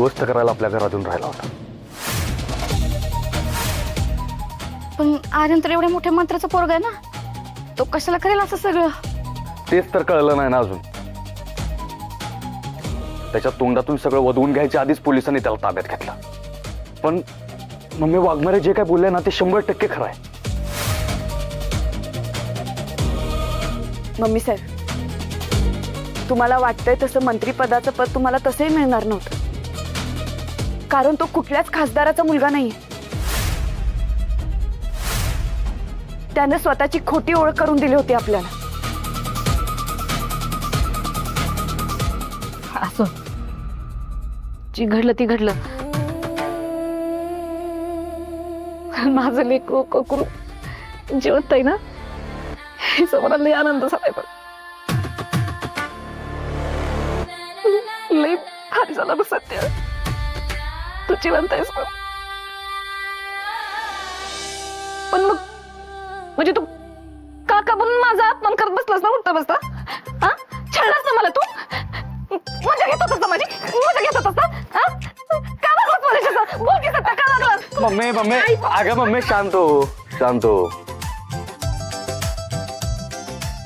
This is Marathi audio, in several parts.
गोष्ट करायला आपल्या घरातून राहिला होता. पण आर्यन तर एवढ्या मोठ्या मंत्र्याचा पोरगा आहे ना, तो कशाला करेल असं सगळं? तेच तर कळलं नाही ना अजून. त्याच्या तोंडातून सगळं वधवून घ्यायच्या आधीच पोलिसांनी त्याला ताब्यात घेतलं. पण मम्मी वाघमारे जे काय बोलले ना ते 100% खरं आहे. मम्मी साहेब, तुम्हाला वाटतंय तसं मंत्रीपदाचं पद तुम्हाला तसंही मिळणार नव्हतं, कारण तो कुठल्याच खासदाराचा मुलगा नाहीये. त्याने स्वतःची खोटी ओळख करून दिली होती आपल्याला. असो, जी घडलं ती घडलं. माझं लेकरू कोकरू जिवंत आहे ना, हे मला लय आनंद झालाय. पण लय भारी झाला बघ सत्य, तू जिवंत आहेस. पण मग म्हणजे तू काका म्हणून माझा अपमान करत बसलास ना उठता बसता? हा, छळलास ना मला तू? मजा घेत होतास ना माझी? मजा घेत होतास ना? हा? का लागलास माझ्याशी? बोल की सत्य, का लागलास? मम्मी मम्मी अगं मम्मी शांत हो, शांत हो.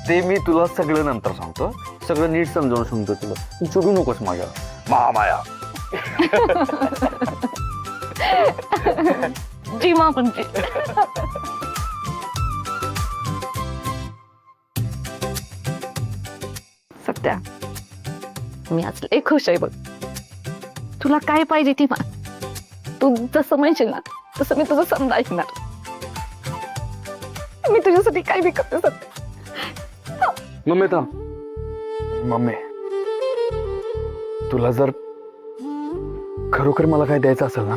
ते मी तुला सगळं नंतर सांगतो, सगळं नीट समजावून सांगतो तुला. तू चुकू नकोस माझ्या महामाया. जी मा म्हणजे सत्या, मी आज लय खुश आहे बघ. तुला काय पाहिजे ती मा, तू जसं म्हणशील ना तसं मी तुझं समजा ऐकणार. मी तुझ्यासाठी काय बी करते सत्या. मम्मी थांब. मम्मी, तुला जर खरोखर मला काय द्यायचं असेल ना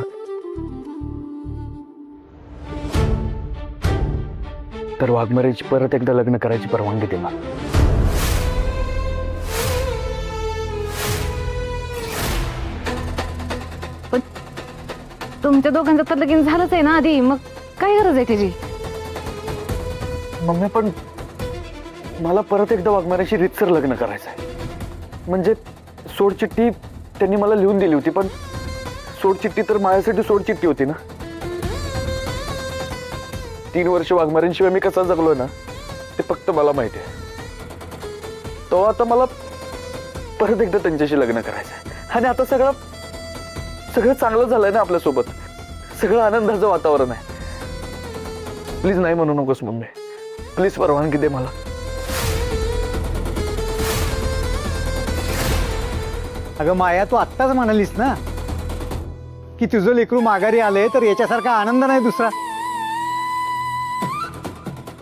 तर वाघमारेची परत एकदा लग्न करायची परवानगी दे मला. पण तुमच्या दोघांचं तर लगीन झालंच आहे ना आधी, मग काय गरज आहे त्याची? मम्मी पण मला परत एकदा वाघमारेशी रीतसर लग्न करायचं आहे. म्हणजे सोडचिठ्ठी त्यांनी मला लिहून दिली होती, पण सोडचिठ्ठी तर माझ्यासाठी सोडचिठ्ठी होती ना. 3 वर्ष वाघमारेंशिवाय मी कसा जगलोय ना ते फक्त मला माहिती आहे. तो आता मला परत एकदा त्यांच्याशी लग्न करायचं आहे. आणि आता सगळं चांगलं झालंय ना आपल्यासोबत, सगळं आनंदाचं वातावरण आहे. प्लीज नाही म्हणू नकोस मम्मी, प्लीज परवानगी दे मला. अगं माया, तू आत्ताच म्हणालीस ना की तुझं लेकरू माघारी आले तर याच्यासारखा आनंद नाही दुसरा.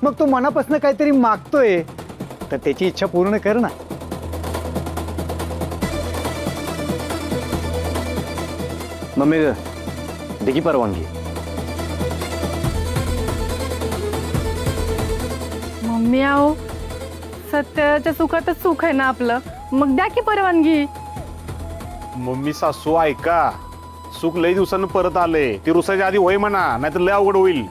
मग तू मनापासून काहीतरी मागतोय तर त्याची इच्छा पूर्ण कर ना. मम्मी दे की परवानगी. मम्मी आओ, सत्याच्या सुखातच सुख आहे ना आपलं, मग द्या की परवानगी. मम्मी सासू ऐका, सुख लई दिवसानं परत आले, ती रुसाच्या आधी होय म्हणा, नाहीतर लय अवघड होईल.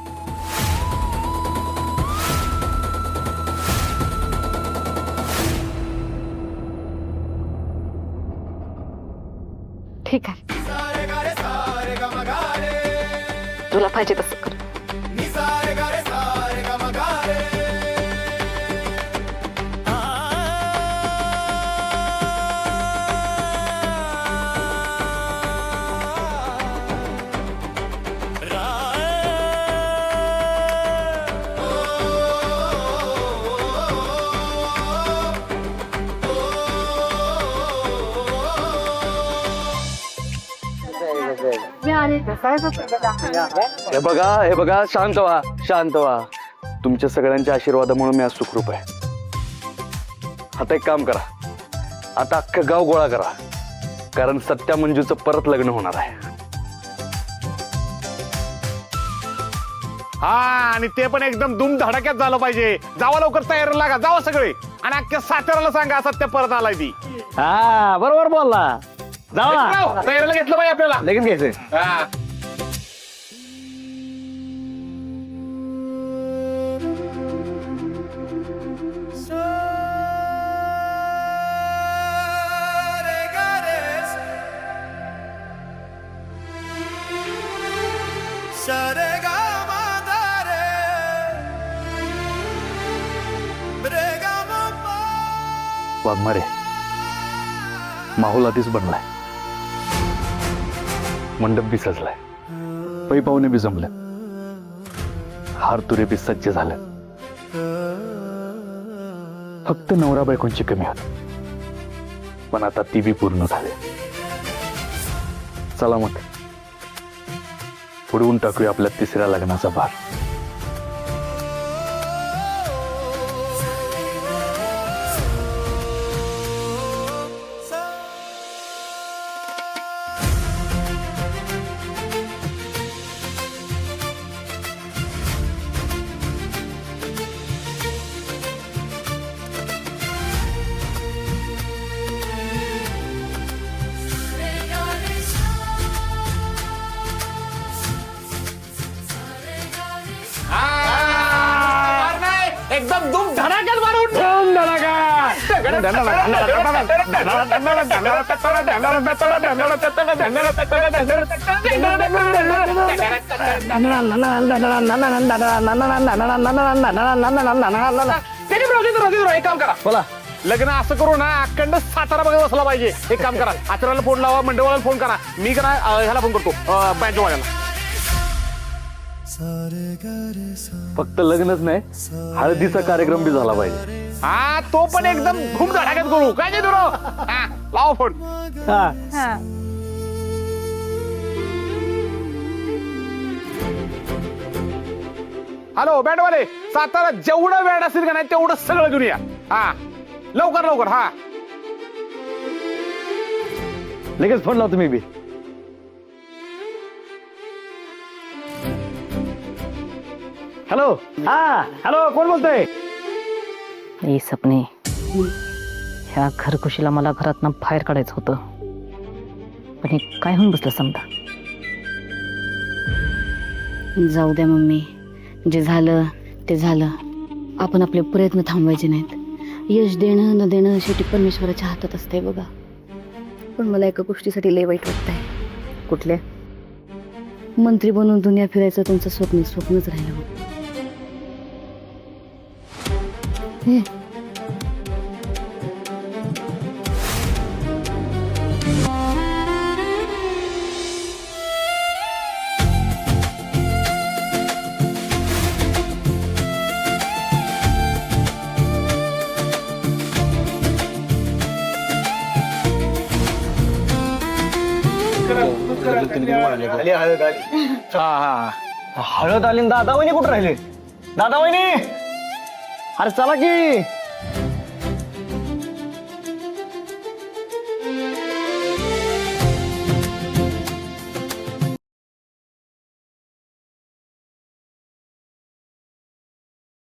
ठीक आहे, तुला पाहिजे तसं कर. हे बघा शांत व्हा, शांत व्हा. तुमच्या सगळ्यांच्या आशीर्वादामुळे मी आज सुखरूप आहे. आता एक काम करा, आता अख्खं गाव गोळा करा, कारण सत्या मंजूचं परत लग्न होणार आहे. हा, आणि ते पण एकदम धूम धडाक्यात झालं पाहिजे. जावा लवकर तयारीला लागा, जावा सगळे. आणि अख्ख्या साताऱ्याला सांगा सत्य परत आलाय ती. हा, बरोबर बोलला. जावा, तयारीला घेतलं पाहिजे आपल्याला. लगेच घ्यायचंय. हा. वाघमारे माहोल आधीच बनलाय, मंडप बी सजलाय, पै पाहुणे बी जमले, हार तुरे बी सज्ज झाले. फक्त नवरा बायकोंची कमी होत, पण आता ती बी पूर्ण झाली. चला मग उडवून टाकूया आपल्या तिसऱ्या लग्नाचा भार. एकदम धूम धडाक्यात मारून एक काम करा, बोला. लग्न असं करू ना, अखंड सातारा बघत बसला पाहिजे. एक काम करा, आचराला फोन लावा, मंडळवाला फोन करा, मी करा ह्याला फोन करतो बँजोवाल्याला. फक्त लग्नच नाही, हळदीचा कार्यक्रम बी झाला पाहिजे. हा, तो पण एकदम धूम धडाक्यात करू. काय नाही दुरो, लावा फोन. हॅलो बँडवाले, सातारा जेवढं वेळ असेल का नाही तेवढं सगळं घेऊन या. हा, लवकर लवकर. हा, लगेच फोन लावतो मी बी. हॅलो. हा हॅलो, कोण बोलतोय? ए सपने, ह्या घरकुशीला मला घरातनं बाहेर काढायचं होतं, पण हे काय होऊन बसलं समजा. जाऊ द्या मम्मी, जे झालं ते झालं. आपण आपले प्रयत्न थांबवायचे नाहीत. यश देणं न देणं शेवटी परमेश्वराच्या हातात असते बघा. पण मला एका गोष्टीसाठी लय वाईट वाटत आहे. कुठल्या? मंत्री बनून दुनिया फिरायचं तुमचं स्वप्नच राहिलं. हे हळद आली. दादा वहिनी कुठं राहिले? दादा वहिनी, अरे चला की.